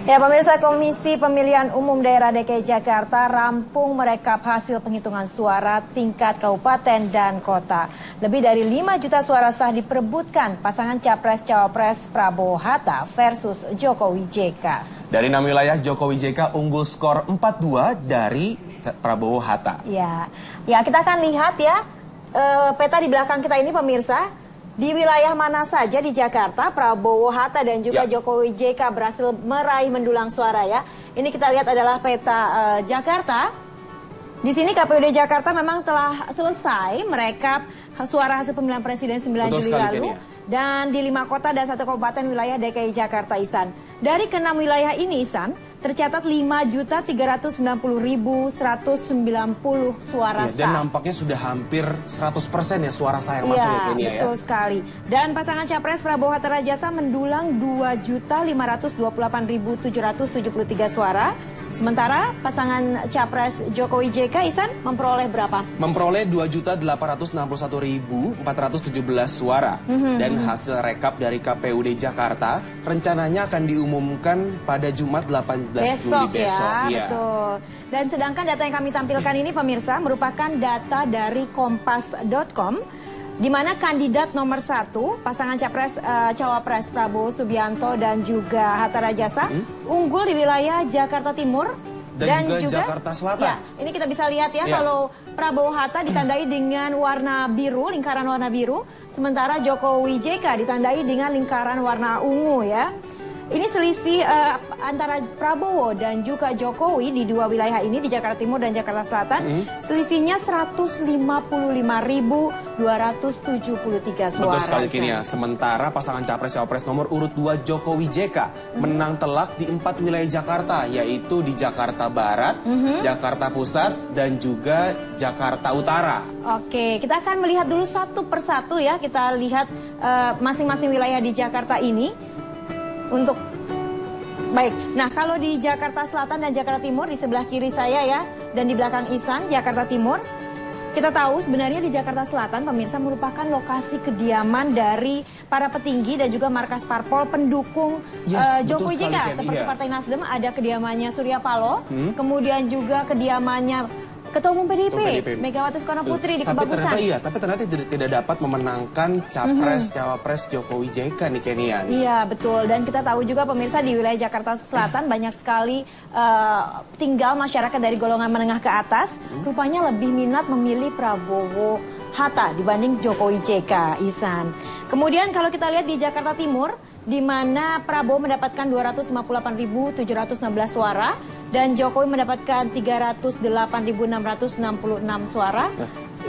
Ya, pemirsa, Komisi Pemilihan Umum Daerah DKI Jakarta rampung merekap hasil penghitungan suara tingkat kabupaten dan kota. Lebih dari 5 juta suara sah diperebutkan pasangan Capres-Cawapres Prabowo Hatta versus Jokowi JK. Dari 6 wilayah, Jokowi JK unggul skor 4-2 dari Prabowo Hatta. Ya, kita akan lihat ya peta di belakang kita ini, pemirsa. Di wilayah mana saja di Jakarta, Prabowo Hatta dan juga Jokowi JK berhasil meraih mendulang suara ya. Ini kita lihat adalah peta Jakarta. Di sini KPUD Jakarta memang telah selesai merekap suara hasil pemilihan presiden 9 Juli lalu. Dan di 5 kota dan 1 kabupaten wilayah DKI Jakarta, Ihsan. Dari ke-6 wilayah ini, Ihsan, tercatat 5.390.190 suara sah. Dan nampaknya sudah hampir 100% ya suara sah yang masuk ya, Kenia, betul sekali. Dan pasangan Capres Prabowo Hatta Rajasa mendulang 2.528.773 suara. Sementara pasangan Capres Jokowi JK, Ihsan, memperoleh berapa? Memperoleh 2.861.417 suara. Dan hasil rekap dari KPUD Jakarta rencananya akan diumumkan pada Jumat 18 Juli besok. Ya, betul. Dan sedangkan data yang kami tampilkan ini, pemirsa, merupakan data dari kompas.com, di mana kandidat nomor 1, pasangan Cawapres Prabowo Subianto dan juga Hatta Rajasa, unggul di wilayah Jakarta Timur dan juga Jakarta Selatan. Ya, ini kita bisa lihat ya, kalau Prabowo Hatta ditandai dengan warna biru, lingkaran warna biru, sementara Jokowi JK ditandai dengan lingkaran warna ungu ya. Ini selisih antara Prabowo dan juga Jokowi di 2 wilayah ini, di Jakarta Timur dan Jakarta Selatan, selisihnya 150.273 suara. Betul sekali, Kenia. Sementara pasangan Capres-Cawapres nomor urut 2 Jokowi JK menang telak di 4 wilayah Jakarta, yaitu di Jakarta Barat, Jakarta Pusat, dan juga Jakarta Utara. Oke, kita akan melihat dulu satu persatu ya, kita lihat masing-masing wilayah di Jakarta ini. Baik, nah kalau di Jakarta Selatan dan Jakarta Timur, di sebelah kiri saya ya, dan di belakang Ihsan, Jakarta Timur, kita tahu sebenarnya di Jakarta Selatan, pemirsa, merupakan lokasi kediaman dari para petinggi dan juga markas parpol pendukung Jokowi JK. Seperti Partai Nasdem ada kediamannya Surya Paloh, kemudian juga kediamannya Ketua Umum PDIP, Megawati Soekarno Putri di Kebagusan. Tapi ternyata tidak dapat memenangkan Capres-Cawapres Jokowi JK nih, Kenia. Iya, betul. Dan kita tahu juga, pemirsa, di wilayah Jakarta Selatan banyak sekali tinggal masyarakat dari golongan menengah ke atas. Rupanya lebih minat memilih Prabowo Hatta dibanding Jokowi JK, Ihsan. Kemudian kalau kita lihat di Jakarta Timur, di mana Prabowo mendapatkan 258.716 suara dan Jokowi mendapatkan 308.666 suara.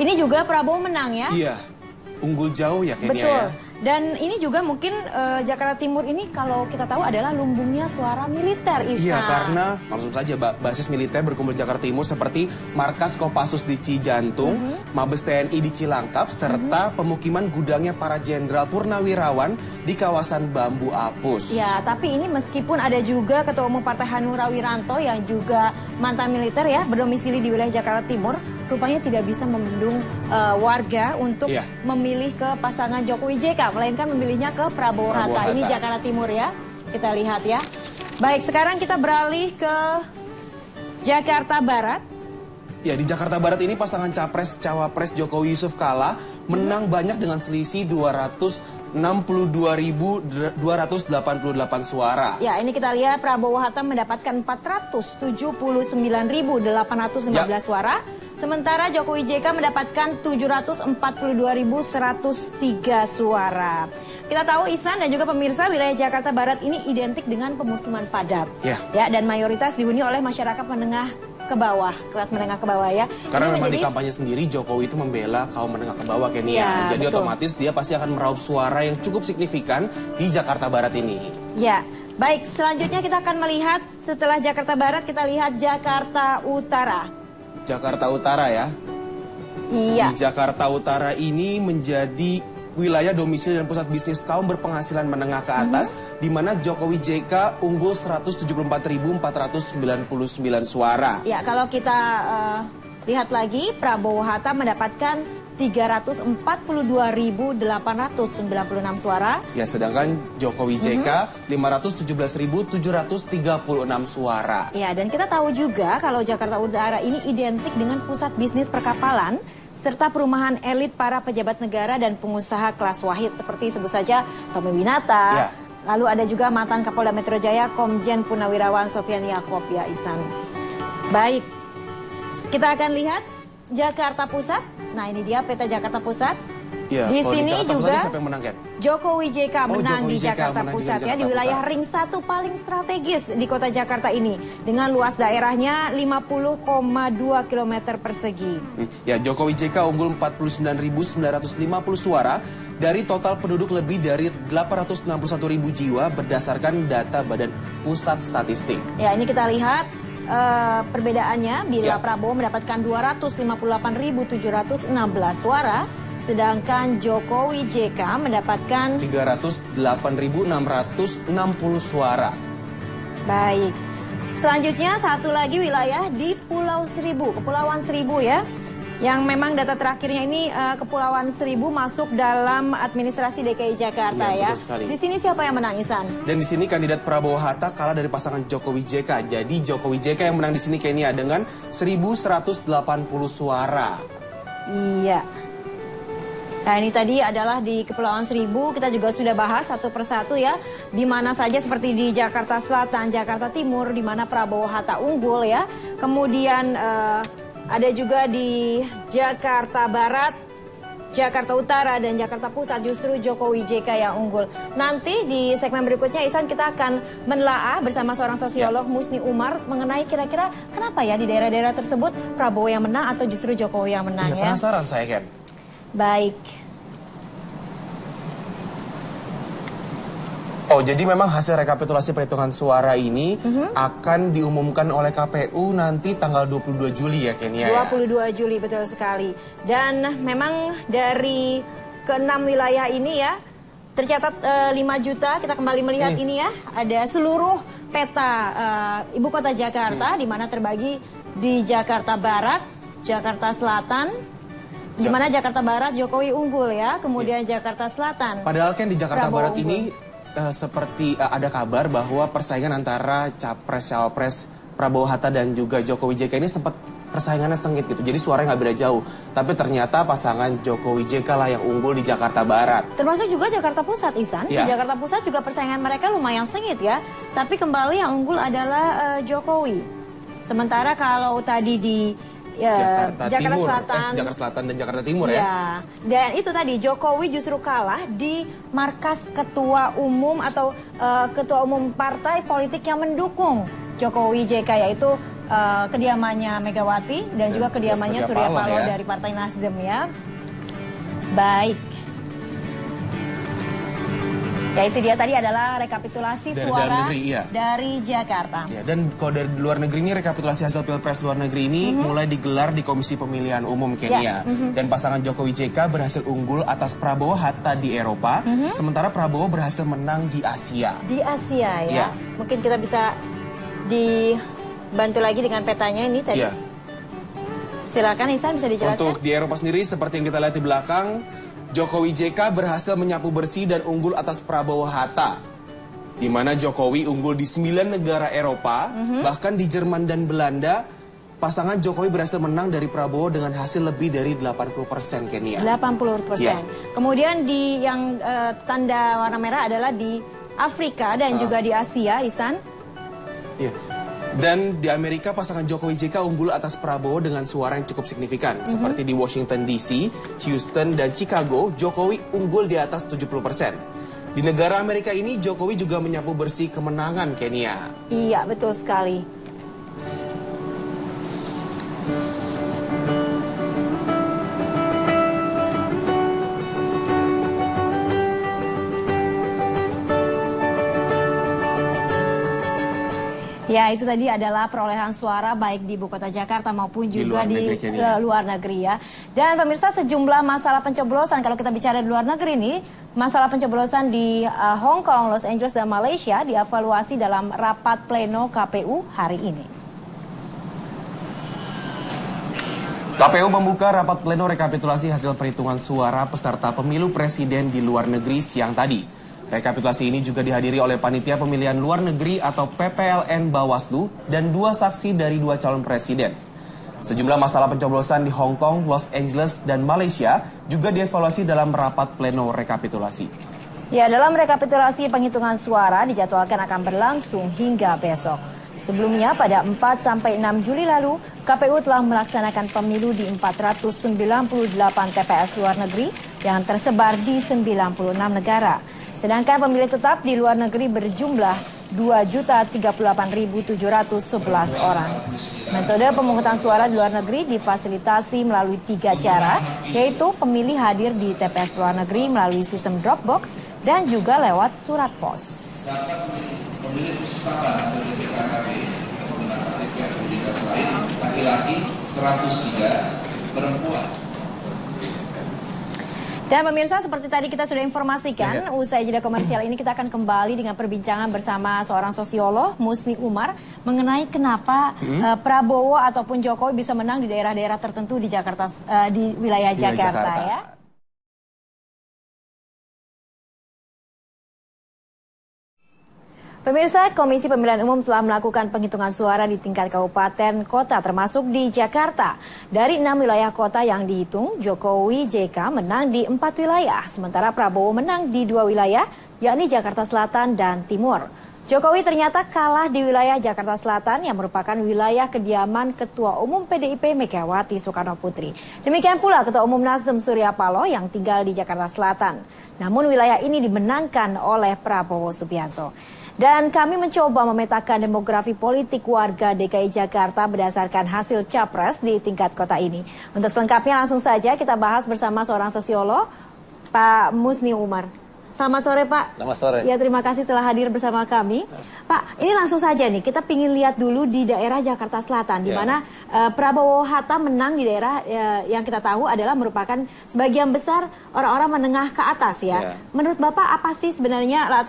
Ini juga Prabowo menang ya? Iya, unggul jauh ya, Kenia. Betul. Ya. Dan ini juga mungkin Jakarta Timur ini kalau kita tahu adalah lumbungnya suara militer, Ihsan. Iya, karena langsung saja basis militer berkumpul di Jakarta Timur seperti markas Kopassus di Cijantung, Mabes TNI di Cilangkap, serta pemukiman gudangnya para jenderal purnawirawan di kawasan Bambu Apus. Ya, tapi ini meskipun ada juga Ketua Umum Partai Hanura Wiranto yang juga mantan militer ya, berdomisili di wilayah Jakarta Timur, rupanya tidak bisa membendung warga untuk memilih ke pasangan Jokowi JK, melainkan memilihnya ke Prabowo Hatta. Ini Jakarta Timur ya, kita lihat ya. Baik, sekarang kita beralih ke Jakarta Barat. Ya, di Jakarta Barat ini pasangan Capres-Cawapres Jokowi Yusuf Kala menang banyak dengan selisih 262.288 suara. Ya, ini kita lihat Prabowo Hatta mendapatkan 479.815 suara. Sementara Jokowi JK mendapatkan 742.103 suara. Kita tahu, Ihsan dan juga pemirsa, wilayah Jakarta Barat ini identik dengan pemukiman padat. Ya, dan mayoritas dihuni oleh masyarakat menengah ke bawah, kelas menengah ke bawah ya. Karena memang di kampanye sendiri Jokowi itu membela kaum menengah ke bawah, Kenia. Jadi otomatis dia pasti akan meraup suara yang cukup signifikan di Jakarta Barat ini. Ya, baik, selanjutnya kita akan melihat setelah Jakarta Barat, kita lihat Jakarta Utara. Jakarta Utara ya. Iya. Di Jakarta Utara ini menjadi wilayah domisili dan pusat bisnis kaum berpenghasilan menengah ke atas, di mana Jokowi JK unggul 174.499 suara. Ya, kalau kita lihat lagi, Prabowo Hatta mendapatkan 342.896 suara. Ya, sedangkan Jokowi JK 517.736 suara. Ya, dan kita tahu juga kalau Jakarta Utara ini identik dengan pusat bisnis perkapalan serta perumahan elit para pejabat negara dan pengusaha kelas wahid seperti sebut saja Tommy Winata. Ya. Lalu ada juga mantan Kapolda Metro Jaya Komjen Purnawirawan Sofyan Yaakob ya Ihsan. Baik, kita akan lihat Jakarta Pusat. Nah, ini dia peta Jakarta Pusat. Ya, di sini juga siapa yang menang, Ken? Jokowi JK menang Jokowi di JK Jakarta menang Pusat ya, di Jakarta wilayah Pusat. ring 1 paling strategis di kota Jakarta ini dengan luas daerahnya 50,2 km persegi. Ya, Jokowi JK unggul 49.950 suara dari total penduduk lebih dari 861.000 jiwa berdasarkan data Badan Pusat Statistik. Ya, ini kita lihat perbedaannya bila Ya. Prabowo mendapatkan 258.716 suara, sedangkan Jokowi JK mendapatkan 308.660 suara. baik. Selanjutnya satu lagi wilayah di Pulau Seribu, Kepulauan Seribu ya. Yang memang data terakhirnya ini Kepulauan Seribu masuk dalam administrasi DKI Jakarta ya. Iya, betul sekali. Di sini siapa yang menang, Ihsan? Dan di sini kandidat Prabowo Hatta kalah dari pasangan Jokowi JK. Jadi Jokowi JK yang menang di sini Kenia dengan 1.180 suara. Iya. Nah, ini tadi adalah di Kepulauan Seribu, kita juga sudah bahas satu persatu ya. Di mana saja seperti di Jakarta Selatan, Jakarta Timur, di mana Prabowo Hatta unggul ya. Kemudian ada juga di Jakarta Barat, Jakarta Utara, dan Jakarta Pusat justru Jokowi JK yang unggul. Nanti di segmen berikutnya Ihsan kita akan menelaah bersama seorang sosiolog Musni Umar mengenai kira-kira kenapa ya di daerah-daerah tersebut Prabowo yang menang atau justru Jokowi yang menang ya. Penasaran saya, Ken. Baik. Oh, jadi memang hasil rekapitulasi perhitungan suara ini akan diumumkan oleh KPU nanti tanggal 22 Juli ya, Kenia ya? 22 Juli, betul sekali. Dan memang dari ke-6 wilayah ini ya, tercatat 5 juta, kita kembali melihat ini ya, ada seluruh peta ibu kota Jakarta, di mana terbagi di Jakarta Barat, Jakarta Selatan, di mana Jakarta Barat Jokowi unggul ya, kemudian Jakarta Selatan. Padahal kan di Jakarta Prabowo Barat unggul. ini seperti ada kabar bahwa persaingan antara capres-cawapres Prabowo Hatta dan juga Jokowi JK ini sempat persaingannya sengit gitu. Jadi suaranya nggak beda jauh. Tapi ternyata pasangan Jokowi JK lah yang unggul di Jakarta Barat. Termasuk juga Jakarta Pusat, Ihsan. Ya. Di Jakarta Pusat juga persaingan mereka lumayan sengit ya. Tapi kembali yang unggul adalah Jokowi. Sementara kalau tadi di Jakarta Timur, Selatan, Jakarta Selatan dan Jakarta Timur ya. Dan itu tadi Jokowi justru kalah di markas ketua umum atau ketua umum partai politik yang mendukung Jokowi JK, yaitu kediamannya Megawati dan juga kediamannya Surya Paloh ya. dari Partai Nasdem ya. Baik. Ya, itu dia tadi adalah rekapitulasi Dari suara dalam negeri, iya. dari Jakarta. Ya, dan kalau dari luar negeri ini rekapitulasi hasil pilpres luar negeri ini mulai digelar di Komisi Pemilihan Umum Kenia. Dan pasangan Jokowi JK berhasil unggul atas Prabowo Hatta di Eropa, sementara Prabowo berhasil menang di Asia. Di Asia ya. Ya. Mungkin kita bisa dibantu lagi dengan petanya ini tadi. Ya. Silakan Ihsan, bisa dijelaskan. Untuk di Eropa sendiri seperti yang kita lihat di belakang, Jokowi JK berhasil menyapu bersih dan unggul atas Prabowo Hatta. Di mana Jokowi unggul di 9 negara Eropa, bahkan di Jerman dan Belanda, pasangan Jokowi berhasil menang dari Prabowo dengan hasil lebih dari 80% Kenia. 80%. Ya. Kemudian di yang tanda warna merah adalah di Afrika dan juga di Asia, Ihsan. Ya. Dan di Amerika pasangan Jokowi JK unggul atas Prabowo dengan suara yang cukup signifikan. Seperti di Washington DC, Houston, dan Chicago, Jokowi unggul di atas 70%. Di negara Amerika ini, Jokowi juga menyapu bersih kemenangan Kenia. Iya, betul sekali. Ya, itu tadi adalah perolehan suara baik di Ibu Kota Jakarta maupun juga di luar negeri ya. Dan pemirsa, sejumlah masalah pencoblosan, kalau kita bicara di luar negeri nih, masalah pencoblosan di Hong Kong, Los Angeles, dan Malaysia dievaluasi dalam rapat pleno KPU hari ini. KPU membuka rapat pleno rekapitulasi hasil perhitungan suara peserta pemilu presiden di luar negeri siang tadi. Rekapitulasi ini juga dihadiri oleh Panitia Pemilihan Luar Negeri atau PPLN Bawaslu dan 2 saksi dari 2 calon presiden. Sejumlah masalah pencoblosan di Hong Kong, Los Angeles, dan Malaysia juga dievaluasi dalam rapat pleno rekapitulasi. Ya, dalam rekapitulasi penghitungan suara dijadwalkan akan berlangsung hingga besok. Sebelumnya pada 4-6 Juli lalu, KPU telah melaksanakan pemilu di 498 TPS luar negeri yang tersebar di 96 negara. Sedangkan pemilih tetap di luar negeri berjumlah 2.038.711 orang. Metode pemungutan suara di luar negeri difasilitasi melalui 3 cara, yaitu pemilih hadir di TPS luar negeri melalui sistem Dropbox dan juga lewat surat pos. Pemilih kesepakatan atau DPKKB menggunakan KTP atau identitas lain, laki-laki 103, perempuan. Dan pemirsa, seperti tadi kita sudah informasikan, usai jeda komersial ini kita akan kembali dengan perbincangan bersama seorang sosiolog, Musni Umar, mengenai kenapa Prabowo ataupun Jokowi bisa menang di daerah-daerah tertentu di Jakarta, di wilayah Jakarta ya. Pemirsa, Komisi Pemilihan Umum telah melakukan penghitungan suara di tingkat kabupaten kota termasuk di Jakarta. Dari 6 wilayah kota yang dihitung, Jokowi JK menang di 4 wilayah, sementara Prabowo menang di 2 wilayah, yakni Jakarta Selatan dan Timur. Jokowi ternyata kalah di wilayah Jakarta Selatan yang merupakan wilayah kediaman Ketua Umum PDIP Megawati Soekarno Putri. Demikian pula Ketua Umum Nasdem Surya Paloh yang tinggal di Jakarta Selatan. Namun wilayah ini dimenangkan oleh Prabowo Subianto. Dan kami mencoba memetakan demografi politik warga DKI Jakarta berdasarkan hasil capres di tingkat kota ini. Untuk selengkapnya langsung saja kita bahas bersama seorang sosiolog, Pak Musni Umar. Selamat sore Pak. Selamat sore. Ya, terima kasih telah hadir bersama kami. Pak, ini langsung saja nih, kita ingin lihat dulu di daerah Jakarta Selatan, di mana Prabowo Hatta menang di daerah yang kita tahu adalah merupakan sebagian besar orang-orang menengah ke atas ya. Menurut Bapak apa sih sebenarnya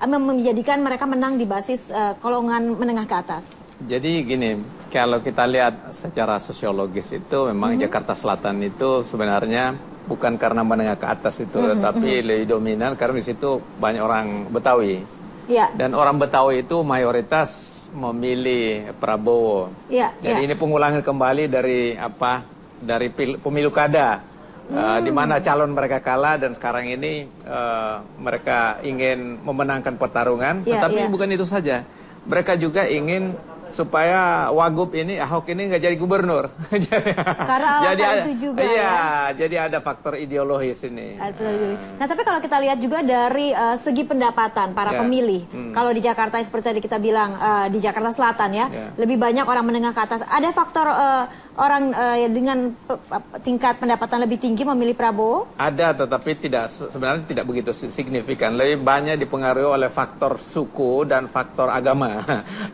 menjadikan mereka menang di basis golongan menengah ke atas? Jadi gini, kalau kita lihat secara sosiologis itu memang Jakarta Selatan itu sebenarnya bukan karena menengah ke atas itu, tetapi lebih dominan karena di situ banyak orang Betawi. Ya. Dan orang Betawi itu mayoritas memilih Prabowo. Ya, jadi ini pengulangan kembali dari pemilu kada. Di mana calon mereka kalah dan sekarang ini mereka ingin memenangkan pertarungan, tetapi bukan itu saja, mereka juga ingin supaya Wagub ini, Ahok ini nggak jadi gubernur. Karena alasan itu juga jadi ada faktor ideologis ini. Nah, tapi kalau kita lihat juga dari segi pendapatan para pemilih, kalau di Jakarta seperti tadi kita bilang, di Jakarta Selatan ya, lebih banyak orang menengah ke atas. Ada faktor orang dengan tingkat pendapatan lebih tinggi memilih Prabowo? Ada, tetapi sebenarnya tidak begitu signifikan. Lebih banyak dipengaruhi oleh faktor suku dan faktor agama.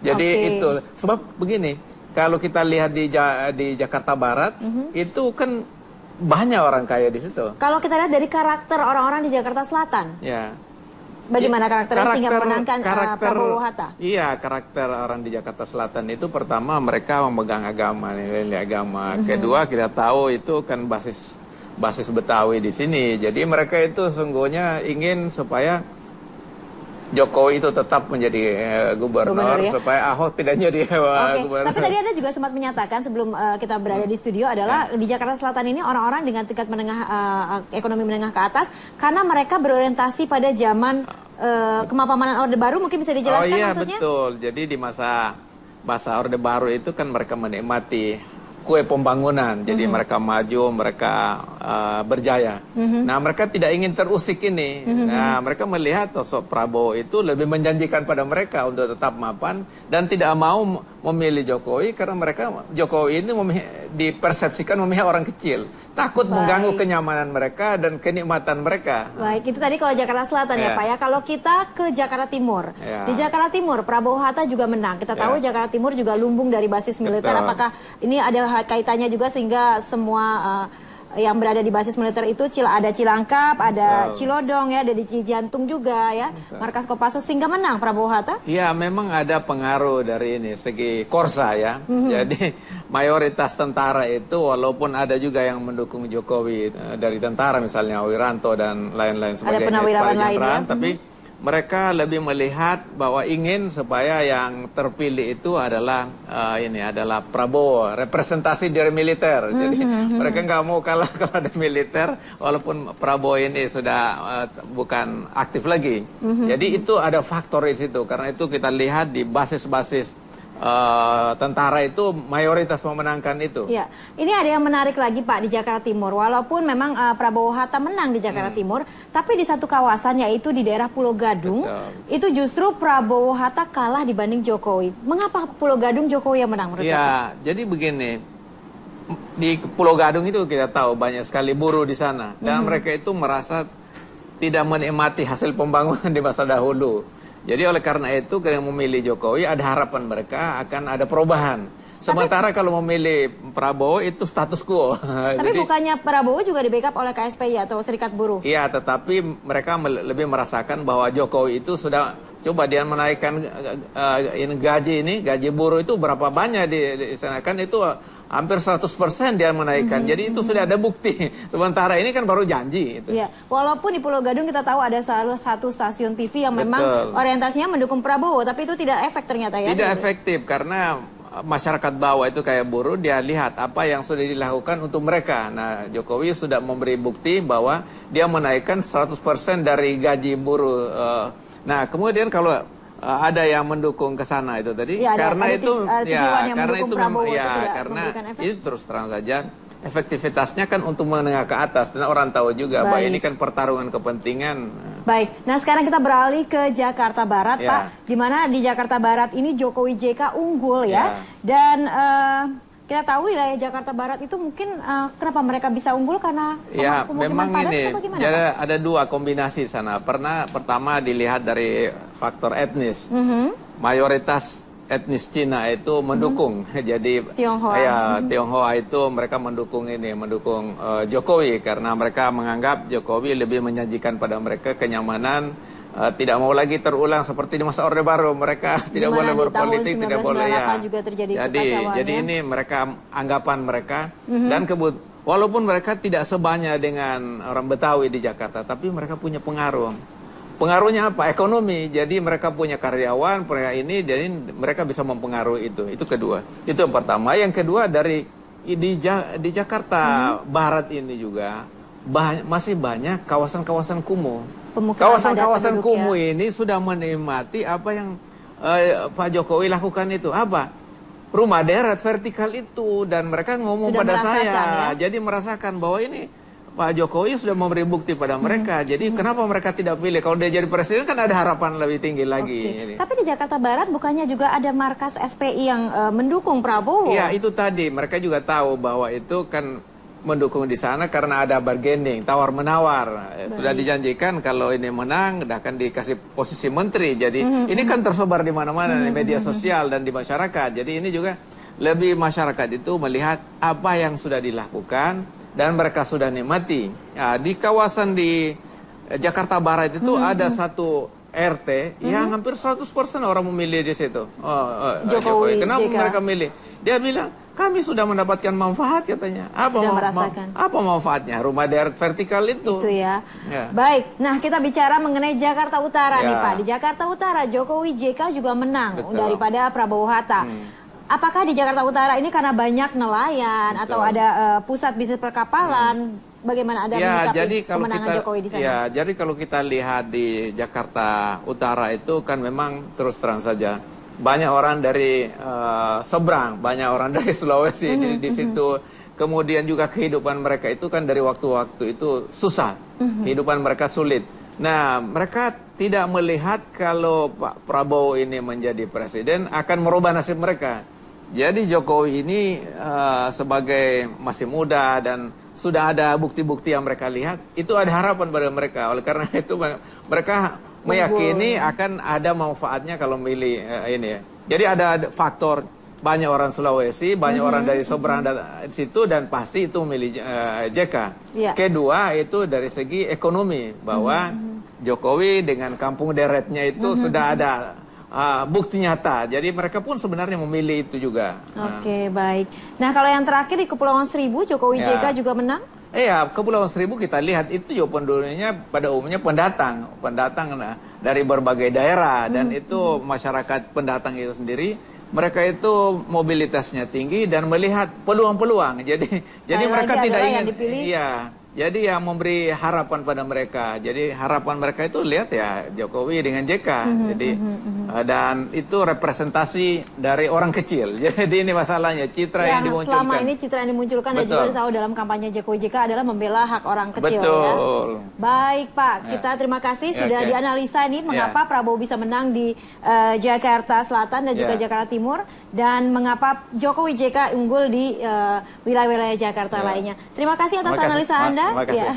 Jadi itu sebab begini, kalau kita lihat di Jakarta Barat, itu kan banyak orang kaya di situ. Kalau kita lihat dari karakter orang-orang di Jakarta Selatan, bagaimana karakternya sehingga memenangkan Prabowo Hatta? Iya, karakter orang di Jakarta Selatan itu pertama mereka memegang agama, nilai agama. Kedua kita tahu itu kan basis Betawi di sini. Jadi mereka itu sungguhnya ingin supaya Jokowi itu tetap menjadi gubernur supaya Ahok tidak jadi gubernur. Tapi tadi Anda juga sempat menyatakan sebelum kita berada di studio adalah di Jakarta Selatan ini orang-orang dengan tingkat menengah ekonomi menengah ke atas karena mereka berorientasi pada zaman kemapanan Orde Baru, mungkin bisa dijelaskan maksudnya? Betul. Jadi di masa Orde Baru itu kan mereka menikmati kue pembangunan, jadi mereka maju, mereka berjaya. Nah, mereka tidak ingin terusik ini. Nah, mereka melihat sosok Prabowo itu lebih menjanjikan pada mereka untuk tetap mapan dan tidak mau memilih Jokowi karena Jokowi ini dipersepsikan memihak orang kecil. Takut mengganggu kenyamanan mereka dan kenikmatan mereka. Baik, itu tadi kalau Jakarta Selatan ya Pak ya. Kalau kita ke Jakarta Timur, di Jakarta Timur Prabowo Hatta juga menang. Kita tahu Jakarta Timur juga lumbung dari basis militer. Apakah ini ada kaitannya juga sehingga semua yang berada di basis militer itu ada Cilangkap, ada Betul. Cilodong ya, ada di Cijantung juga ya, markas Kopassus, sehingga menang Prabowo Hatta? Ya, memang ada pengaruh dari ini segi Korsa ya. Jadi mayoritas tentara itu walaupun ada juga yang mendukung Jokowi dari tentara misalnya Wiranto dan lain-lain sebagainya. penawirawan para lain ya. jenderal, tapi mereka lebih melihat bahwa ingin supaya yang terpilih itu adalah ini adalah Prabowo, representasi dari militer. Jadi mereka nggak mau kalah kalau ada militer, walaupun Prabowo ini sudah bukan aktif lagi. Jadi itu ada faktor di situ. Karena itu kita lihat di basis-basis tentara itu mayoritas memenangkan itu. Ya, ini ada yang menarik lagi Pak di Jakarta Timur. Walaupun memang Prabowo Hatta menang di Jakarta Timur, tapi di satu kawasan yaitu di daerah Pulau Gadung, itu justru Prabowo Hatta kalah dibanding Jokowi. Mengapa Pulau Gadung Jokowi yang menang menurut Bapak? Ya, jadi begini. Di Pulau Gadung itu kita tahu banyak sekali buruh di sana dan mereka itu merasa tidak menikmati hasil pembangunan di masa dahulu. Jadi oleh karena itu yang memilih Jokowi ada harapan mereka akan ada perubahan. Sementara kalau memilih Prabowo itu status quo. Tapi bukannya Prabowo juga di backup oleh KSPI atau Serikat Buruh? Iya, tetapi mereka lebih merasakan bahwa Jokowi itu sudah coba dia menaikkan gaji buruh itu berapa banyak di sana, kan itu hampir 100% dia menaikkan. Jadi itu sudah ada bukti. Sementara ini kan baru janji. Itu. Ya, walaupun di Pulau Gadung kita tahu ada salah satu stasiun TV yang memang orientasinya mendukung Prabowo, tapi itu tidak efek ternyata ya. Tidak efektif karena masyarakat bawah itu kayak buruh, dia lihat apa yang sudah dilakukan untuk mereka. Nah, Jokowi sudah memberi bukti bahwa dia menaikkan 100% dari gaji buruh. Nah, kemudian kalau ada yang mendukung ke sana itu tadi ya, karena itu ya karena itu Prabowo karena itu terus terang saja efektivitasnya kan untuk menengah ke atas dan orang tahu juga bahwa ini kan pertarungan kepentingan. Baik, nah sekarang kita beralih ke Jakarta Barat Pak, di mana di Jakarta Barat ini Jokowi JK unggul ya, dan kita tahu wilayah Jakarta Barat itu mungkin kenapa mereka bisa unggul karena ya memang padat, ini jadi ada dua kombinasi sana. Pertama dilihat dari faktor etnis, mayoritas etnis Cina itu mendukung, jadi Tionghoa itu mereka mendukung Jokowi karena mereka menganggap Jokowi lebih menyajikan pada mereka kenyamanan. Tidak mau lagi terulang seperti di masa Orde Baru, mereka tidak boleh berpolitik, tidak boleh juga terjadi jadi ini mereka anggapan mereka dan walaupun mereka tidak sebanyak dengan orang Betawi di Jakarta, tapi mereka punya pengaruh. Pengaruhnya apa? Ekonomi. Jadi mereka punya karyawan, jadi mereka bisa mempengaruhi itu. Itu kedua. Itu yang pertama. Yang kedua di Jakarta Barat ini juga masih banyak kawasan-kawasan kumuh. Kawasan-kawasan kumuh ini sudah menikmati apa yang Pak Jokowi lakukan itu. Apa? Rumah deret vertikal itu. Dan mereka ngomong sudah pada saya. Ya? Jadi merasakan bahwa ini Pak Jokowi sudah memberi bukti pada mereka. Jadi kenapa mereka tidak pilih? Kalau dia jadi presiden kan ada harapan lebih tinggi lagi. Tapi di Jakarta Barat bukannya juga ada markas SPI yang mendukung Prabowo? Iya, itu tadi. Mereka juga tahu bahwa itu kan mendukung di sana karena ada bargaining, tawar-menawar. Sudah dijanjikan kalau ini menang akan dikasih posisi menteri. Jadi ini kan tersebar di mana-mana di media sosial dan di masyarakat. Jadi ini juga lebih masyarakat itu melihat apa yang sudah dilakukan dan mereka sudah nikmati. Ya, di kawasan di Jakarta Barat itu ada satu RT yang hampir 100% orang memilih di situ. Jokowi. Kenapa mereka milih? Dia bilang, kami sudah mendapatkan manfaat katanya. Apa manfaatnya? Rumah deret vertikal itu. Itu ya. Baik, nah kita bicara mengenai Jakarta Utara nih Pak. Di Jakarta Utara Jokowi JK juga menang daripada Prabowo Hatta. Apakah di Jakarta Utara ini karena banyak nelayan atau ada pusat bisnis perkapalan? Bagaimana ada menyikapi kemenangan Jokowi di sana? Ya, jadi kalau kita lihat di Jakarta Utara itu kan memang terus terang saja banyak orang dari seberang, banyak orang dari Sulawesi di situ. Kemudian juga kehidupan mereka itu kan dari waktu-waktu itu susah, kehidupan mereka sulit. Nah, mereka tidak melihat kalau Pak Prabowo ini menjadi presiden akan merubah nasib mereka. Jadi Jokowi ini sebagai masih muda dan sudah ada bukti-bukti yang mereka lihat, itu ada harapan pada mereka. Oleh karena itu mereka meyakini akan ada manfaatnya kalau milih ini ya. Jadi ada faktor banyak orang Sulawesi, banyak orang dari seberang situ, dan pasti itu memilih JK. Ya. Kedua itu dari segi ekonomi, bahwa Jokowi dengan kampung deretnya itu sudah ada bukti nyata. Jadi mereka pun sebenarnya memilih itu juga. Oke, baik. Nah, kalau yang terakhir di Kepulauan Seribu, Jokowi Ya. JK juga menang? Iya, Kepulauan Seribu kita lihat itu juga penduduknya pada umumnya pendatang dari berbagai daerah, dan itu masyarakat pendatang itu sendiri, mereka itu mobilitasnya tinggi dan melihat peluang-peluang. Jadi mereka lagi tidak adalah ingin, yang dipilih. iya. Jadi yang memberi harapan pada mereka. Jadi harapan mereka itu lihat ya Jokowi dengan JK. Jadi dan itu representasi dari orang kecil. Jadi ini masalahnya, citra yang dimunculkan. Selama ini citra yang dimunculkan dan Betul. juga selalu dalam kampanye Jokowi JK adalah membela hak orang kecil. Betul. Ya. Baik Pak, kita terima kasih sudah Oke. dianalisa ini mengapa Prabowo bisa menang di Jakarta Selatan dan juga Jakarta Timur, dan mengapa Jokowi JK unggul di wilayah-wilayah Jakarta lainnya. Terima kasih atas Terima kasih. analisa Anda. Terima kasih. Ya.